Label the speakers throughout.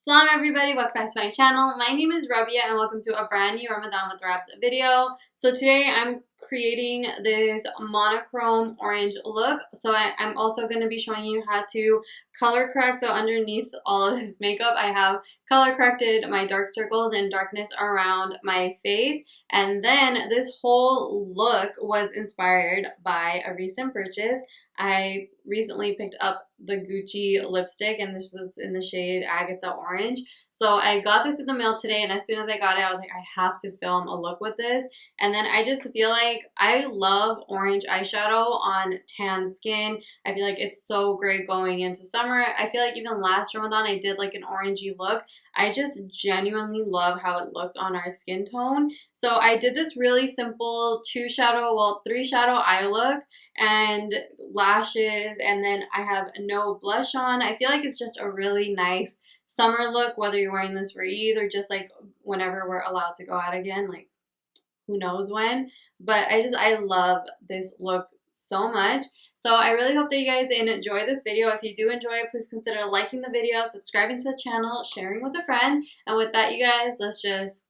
Speaker 1: Salam everybody, welcome back to my channel. My name is Rabya and welcome to a brand new Ramadan with Rabs video. So today I'm creating this monochrome orange look. So I'm also going to be showing you how to color correct. So underneath all of this makeup, I have color corrected my dark circles and darkness around my face. And then this whole look was inspired by a recent purchase. I recently picked up the Gucci lipstick, and this is in the shade Agatha Orange. So I got this in the mail today, and as soon as I got it, I was like, I have to film a look with this. And then I just feel like I love orange eyeshadow on tan skin. I feel like it's so great going into summer. I feel like even last Ramadan, I did like an orangey look. I just genuinely love how it looks on our skin tone. So I did this really simple three shadow eye look and lashes, and then I have no blush on. I feel like it's just a really nice summer look, whether you're wearing this for Eid or just like whenever we're allowed to go out again, like who knows when. But I love this look so much. So I really hope that you guys enjoy this video. If you do enjoy it, please consider liking the video, subscribing to the channel, sharing with a friend. And with that, you guys, let's just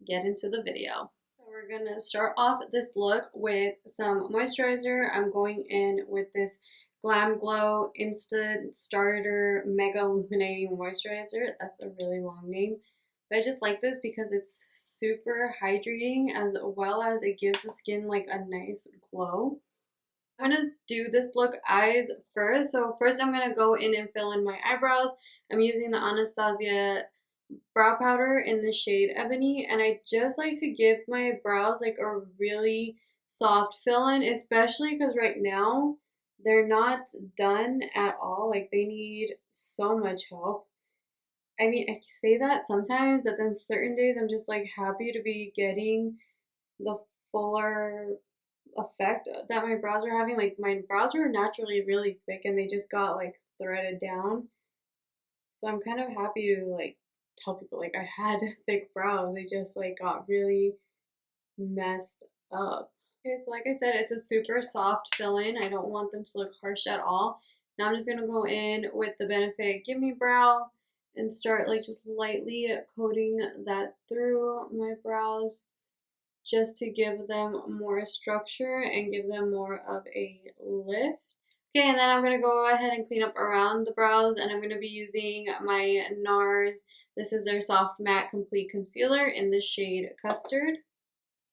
Speaker 1: get into the video. We're gonna start off this look with some moisturizer. I'm going in with this Glam Glow Instant Starter Mega Illuminating Moisturizer. That's a really long name, but I just like this because it's super hydrating as well as it gives the skin like a nice glow. I'm gonna do this look eyes first. So first I'm gonna go in and fill in my eyebrows. I'm using the Anastasia brow powder in the shade Ebony, and I just like to give my brows like a really soft fill-in, especially because right now they're not done at all. Like they need so much help. I mean, I say that sometimes, but then certain days I'm just like happy to be getting the fuller effect that my brows are having. Like my brows are naturally really thick and they just got like threaded down. So I'm kind of happy to like tell people like I had thick brows. They just like got really messed up. Okay, so like I said, it's a super soft fill-in. I don't want them to look harsh at all. Now I'm just gonna go in with the Benefit Gimme Brow and start like just lightly coating that through my brows just to give them more structure and give them more of a lift. Okay, and then I'm going to go ahead and clean up around the brows, and I'm going to be using my NARS. This is their Soft Matte Complete Concealer in the shade Custard.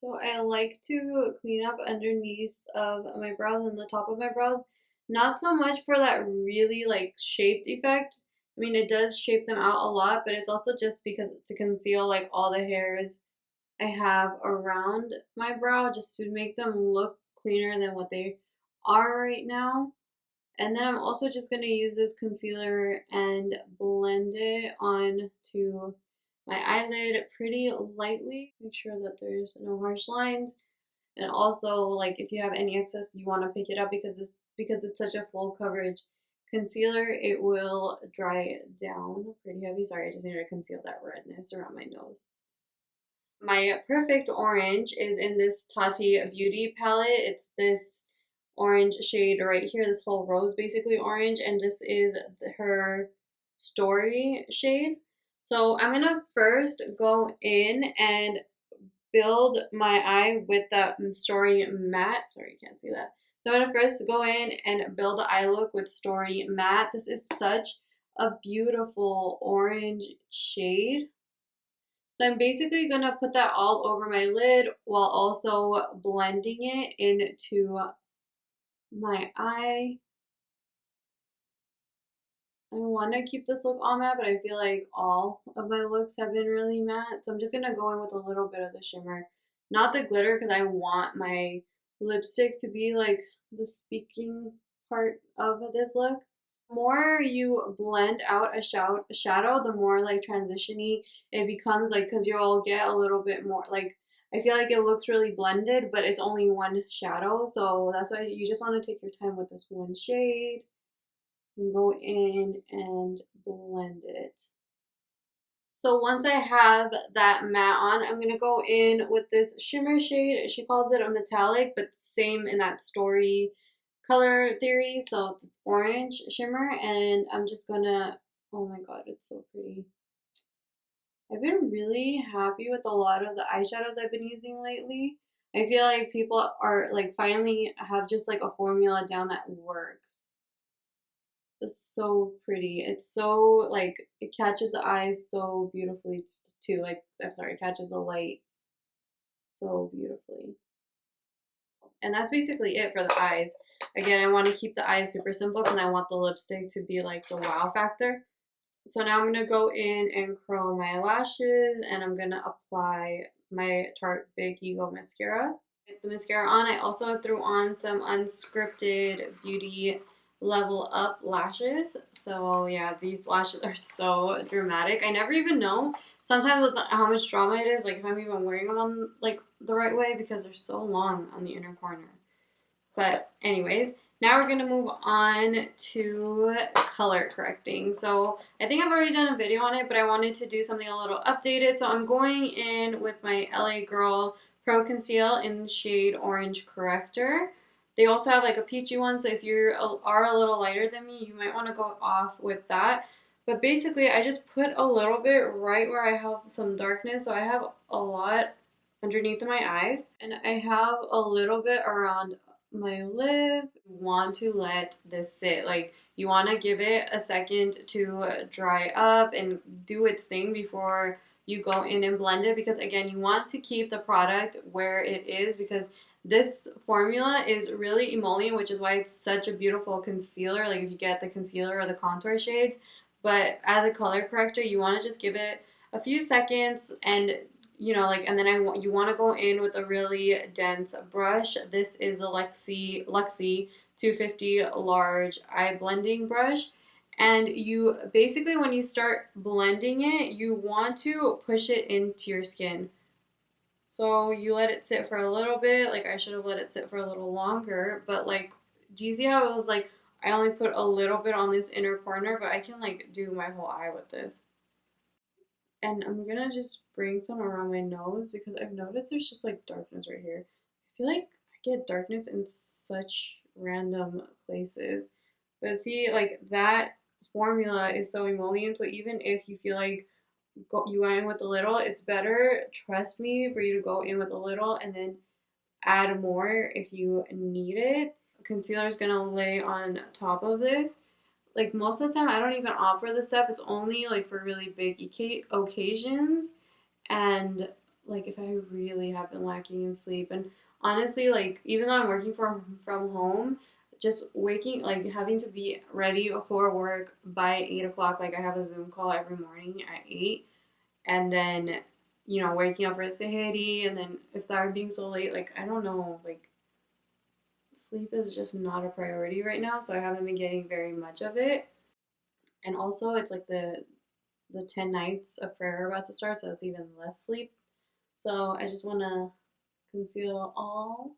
Speaker 1: So I like to clean up underneath of my brows and the top of my brows. Not so much for that really like shaped effect. I mean, it does shape them out a lot, but it's also just because to conceal like all the hairs I have around my brow just to make them look cleaner than what they are right now. And then I'm also just going to use this concealer and blend it onto my eyelid pretty lightly. Make sure that there's no harsh lines. And also, like if you have any excess, you want to pick it up because it's such a full coverage concealer, it will dry down pretty heavy. Sorry, I just need to conceal that redness around my nose. My perfect orange is in this Tati Beauty palette. It's this orange shade right here, this whole rose basically orange, and this is her Story shade. So I'm gonna first go in and build my eye with the Story Matte. Sorry, you can't see that. So I'm gonna first go in and build the eye look with Story Matte. This is such a beautiful orange shade. So I'm basically going to put that all over my lid while also blending it into my eye. I want to keep this look all matte, but I feel like all of my looks have been really matte. So I'm just going to go in with a little bit of the shimmer. Not the glitter because I want my lipstick to be like the speaking part of this look. The more you blend out a shadow, the more like transition-y it becomes, like because you'll get a little bit more like I feel like it looks really blended, but it's only one shadow, so that's why you just want to take your time with this one shade and go in and blend it. So once I have that matte on, I'm going to go in with this shimmer shade. She calls it a metallic, but same in that Story color theory, so orange shimmer, and I'm just gonna, oh my god, it's so pretty. I've been really happy with a lot of the eyeshadows I've been using lately. I feel like people are like finally have just like a formula down that works. It's so pretty. It's so like it catches the eyes so beautifully too. Like I'm sorry, it catches the light so beautifully. And that's basically it for the eyes. Again, I want to keep the eyes super simple and I want the lipstick to be like the wow factor. So now I'm going to go in and curl my lashes and I'm going to apply my Tarte Big Ego mascara. With the mascara on, I also threw on some Unscripted Beauty Level Up lashes. So yeah, these lashes are so dramatic. I never even know sometimes with how much drama it is, like if I'm even wearing them on like the right way because they're so long on the inner corner. But anyways, now we're going to move on to color correcting. So I think I've already done a video on it, but I wanted to do something a little updated. So I'm going in with my LA Girl Pro Conceal in the shade Orange Corrector. They also have like a peachy one, so if you are a little lighter than me, you might want to go off with that. But basically, I just put a little bit right where I have some darkness, so I have a lot underneath my eyes, and I have a little bit around my lip. Want to let this sit, like you want to give it a second to dry up and do its thing before you go in and blend it, because again you want to keep the product where it is, because this formula is really emollient, which is why it's such a beautiful concealer, like if you get the concealer or the contour shades. But as a color corrector, you want to just give it a few seconds and you know, like, and then you want to go in with a really dense brush. This is a Luxie 250 large eye blending brush. And you basically, when you start blending it, you want to push it into your skin. So you let it sit for a little bit. Like I should have let it sit for a little longer, but like, do you see how it was like, I only put a little bit on this inner corner, but I can like do my whole eye with this. And I'm gonna just bring some around my nose because I've noticed there's just like darkness right here. I feel like I get darkness in such random places. But see, like that formula is so emollient, so even if you feel like you went in with a little, it's better, trust me, for you to go in with a little and then add more if you need it. Concealer is gonna lay on top of this. Like most of the time I don't even offer this stuff. It's only like for really big occasions and like if I really have been lacking in sleep. And honestly, like even though I'm working from home, just waking, like having to be ready for work by 8 o'clock, like I have a Zoom call every morning at 8, and then you know waking up for Sahidi, and then if that were being so late, like I don't know, like sleep is just not a priority right now, so I haven't been getting very much of it. And also, it's like the 10 nights of prayer are about to start, so it's even less sleep. So I just want to conceal all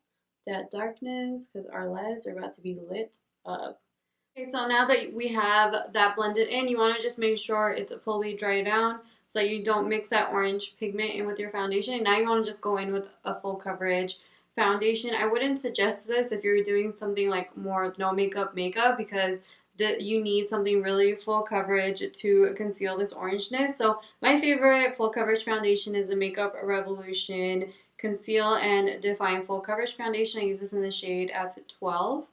Speaker 1: that darkness because our lives are about to be lit up. Okay, so now that we have that blended in, you want to just make sure it's fully dried down so you don't mix that orange pigment in with your foundation. And now you want to just go in with a full coverage foundation. I wouldn't suggest this if you're doing something like more no makeup because you need something really full coverage to conceal this orangeness. So my favorite full coverage foundation is the Makeup Revolution Conceal and Define Full Coverage Foundation. I use this in the shade F12.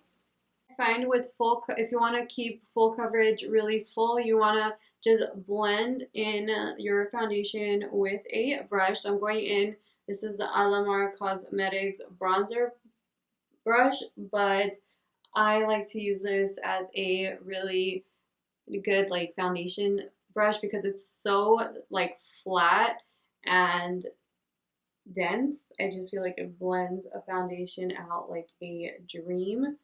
Speaker 1: I find with if you want to keep full coverage really full, you want to just blend in your foundation with a brush. So I'm going in, this is the Alamar Cosmetics bronzer brush, but I like to use this as a really good like foundation brush because it's so like flat and dense. I just feel like it blends a foundation out like a dream.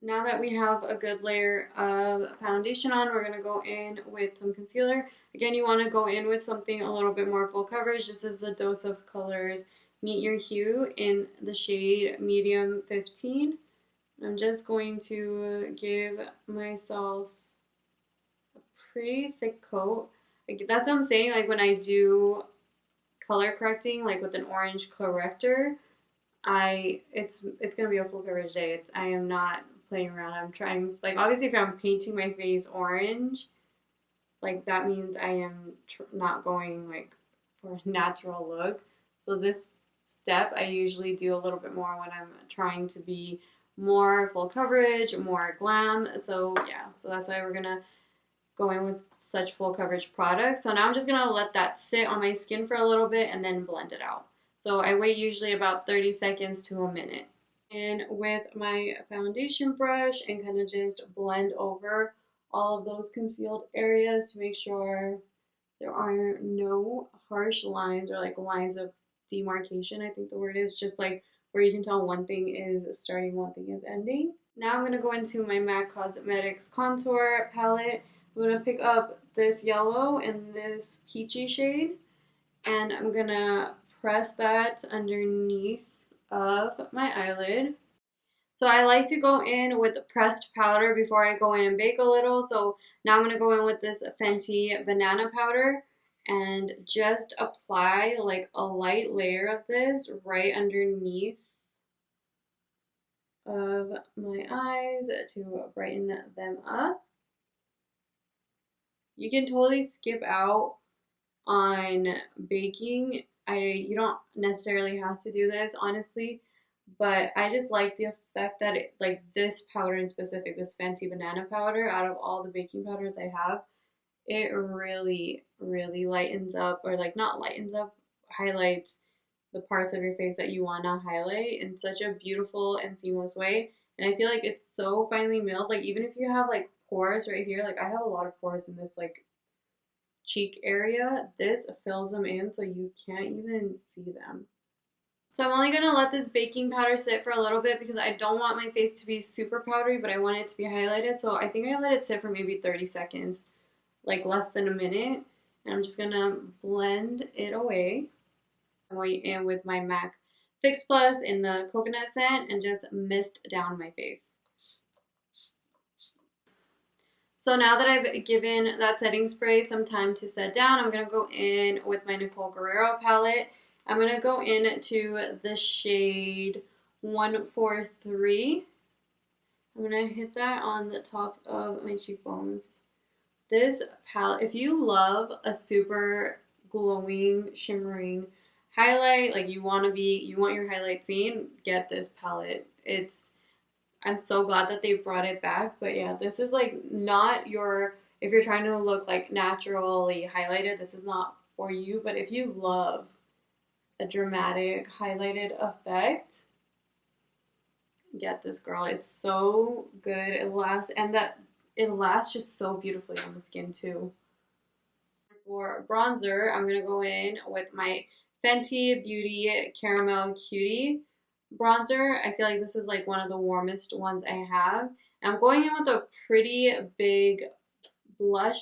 Speaker 1: Now that we have a good layer of foundation on, we're going to go in with some concealer. Again, you want to go in with something a little bit more full coverage. This is a Dose of Colors Meet Your Hue in the shade Medium 15. I'm just going to give myself a pretty thick coat. Like, that's what I'm saying, like when I do color correcting, like with an orange corrector, it's gonna be a full coverage day. I am not playing around. I'm trying, like obviously if I'm painting my face orange, like that means I am not going like for a natural look. So this step I usually do a little bit more when I'm trying to be more full coverage, more glam. So yeah, so that's why we're gonna go in with such full coverage products. So now I'm just gonna let that sit on my skin for a little bit and then blend it out. So I wait usually about 30 seconds to a minute. And with my foundation brush and kind of just blend over all of those concealed areas to make sure there are no harsh lines or like lines of demarcation, I think the word is, just like where you can tell one thing is starting, one thing is ending. Now I'm going to go into my MAC Cosmetics contour palette. I'm going to pick up this yellow and this peachy shade, and I'm going to press that underneath of my eyelid. So I like to go in with pressed powder before I go in and bake a little. So now I'm going to go in with this Fenty banana powder and just apply like a light layer of this right underneath of my eyes to brighten them up. You can totally skip out on baking. You don't necessarily have to do this, honestly, but I just like the effect that it, like this powder in specific, this Fenty banana powder, out of all the baking powders I have, it really, really lightens up, or like not lightens up, highlights the parts of your face that you want to highlight in such a beautiful and seamless way. And I feel like it's so finely milled, like even if you have like pores right here, like I have a lot of pores in this like cheek area, this fills them in so you can't even see them. So I'm only going to let this baking powder sit for a little bit because I don't want my face to be super powdery, but I want it to be highlighted. So I think I let it sit for maybe 30 seconds, like less than a minute. And I'm just going to blend it away. I'm going in with my MAC Fix Plus in the coconut scent and just mist down my face. So now that I've given that setting spray some time to set down, I'm going to go in with my Nicole Guerriero palette. I'm going to go into the shade 143. I'm going to hit that on the top of my cheekbones. This palette, if you love a super glowing, shimmering highlight, like you want your highlight seen, get this palette. I'm so glad that they brought it back. But yeah, this is like not your, if you're trying to look like naturally highlighted, this is not for you. But if you love a dramatic highlighted effect, get this, girl. It's so good. It lasts, and that it lasts just so beautifully on the skin too. For bronzer, I'm going to go in with my Fenty Beauty Caramel Cutie bronzer. I feel like this is like one of the warmest ones I have. And I'm going in with a pretty big brush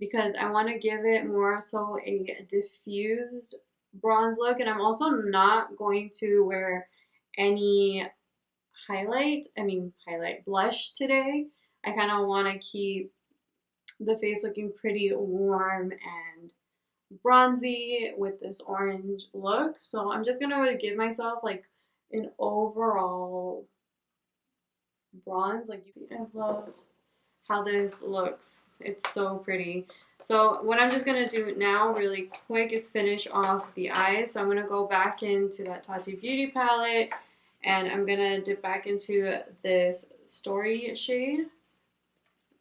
Speaker 1: because I want to give it more so a diffused bronze look. And I'm also not going to wear any highlight blush today. I kind of want to keep the face looking pretty warm and bronzy with this orange look. So I'm just gonna give myself like an overall bronze. Like, I love how this looks. It's so pretty. So what I'm just gonna do now really quick is finish off the eyes. So I'm gonna go back into that Tati Beauty palette and I'm gonna dip back into this Story shade.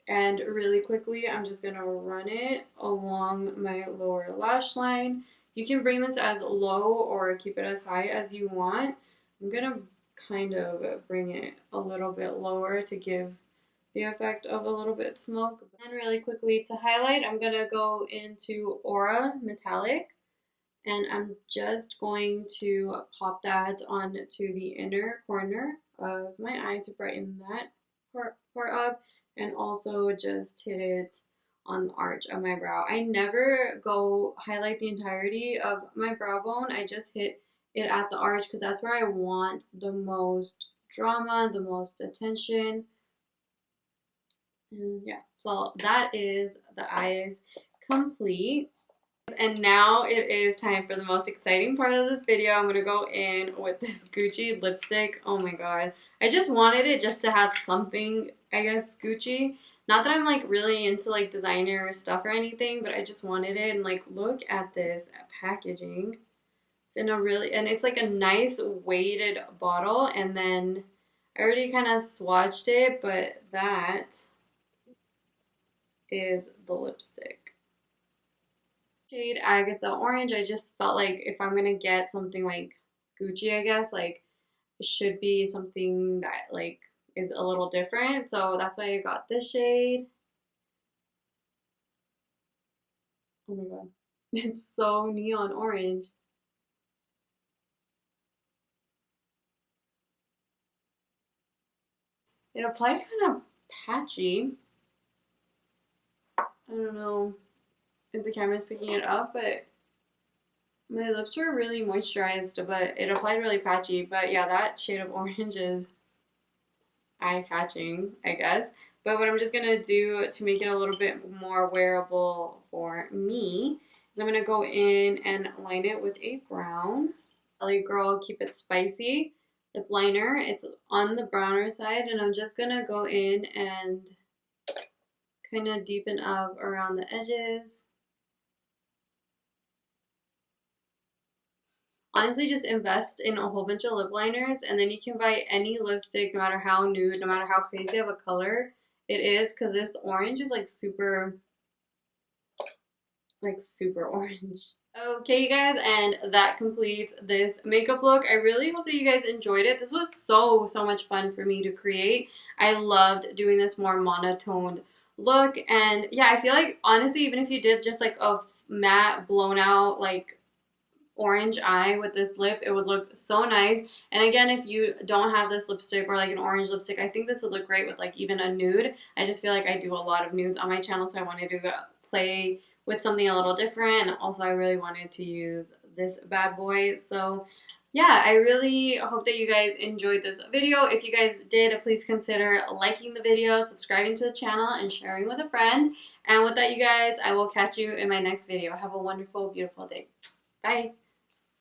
Speaker 1: And really quickly, I'm just going to run it along my lower lash line. You can bring this as low or keep it as high as you want. I'm going to kind of bring it a little bit lower to give the effect of a little bit of smoke. And really quickly to highlight, I'm going to go into Aura Metallic. And I'm just going to pop that onto the inner corner of my eye to brighten that part up. And also just hit it on the arch of my brow. I never go highlight the entirety of my brow bone. I just hit it at the arch because that's where I want the most drama, the most attention. And yeah, so that is the eyes complete. And now it is time for the most exciting part of this video. I'm going to go in with this Gucci lipstick. Oh my god. I just wanted it just to have something, I guess, Gucci. Not that I'm like really into like designer stuff or anything, but I just wanted it. And like, look at this packaging. It's in a really, and it's like a nice weighted bottle. And then I already kind of swatched it, but that is the lipstick. Shade Agatha Orange. I just felt like if I'm gonna get something like Gucci, I guess, like it should be something that like is a little different. So that's why I got this shade. Oh my god. It's so neon orange. It applied kind of patchy. I don't know if the camera is picking it up, but my lips were really moisturized, but it applied really patchy. But yeah, that shade of orange is eye-catching, I guess. But what I'm just gonna do to make it a little bit more wearable for me is I'm gonna go in and line it with a brown. LA Girl Keep It Spicy lip liner. It's on the browner side, and I'm just gonna go in and kind of deepen up around the edges. Honestly, just invest in a whole bunch of lip liners, and then you can buy any lipstick, no matter how nude, no matter how crazy of a color it is, because this orange is like super orange. Okay, you guys, and that completes this makeup look. I really hope that you guys enjoyed it. This was so much fun for me to create. I loved doing this more monotoned look, and yeah, I feel like honestly, even if you did just like a matte blown out like orange eye with this lip, it would look so nice. And again, if you don't have this lipstick or like an orange lipstick, I think this would look great with like even a nude. I just feel like I do a lot of nudes on my channel, so I wanted to play with something a little different. And also I really wanted to use this bad boy. So yeah, I really hope that you guys enjoyed this video. If you guys did, please consider liking the video, subscribing to the channel, and sharing with a friend. And with that, you guys, I will catch you in my next video. Have a wonderful, beautiful day. Bye.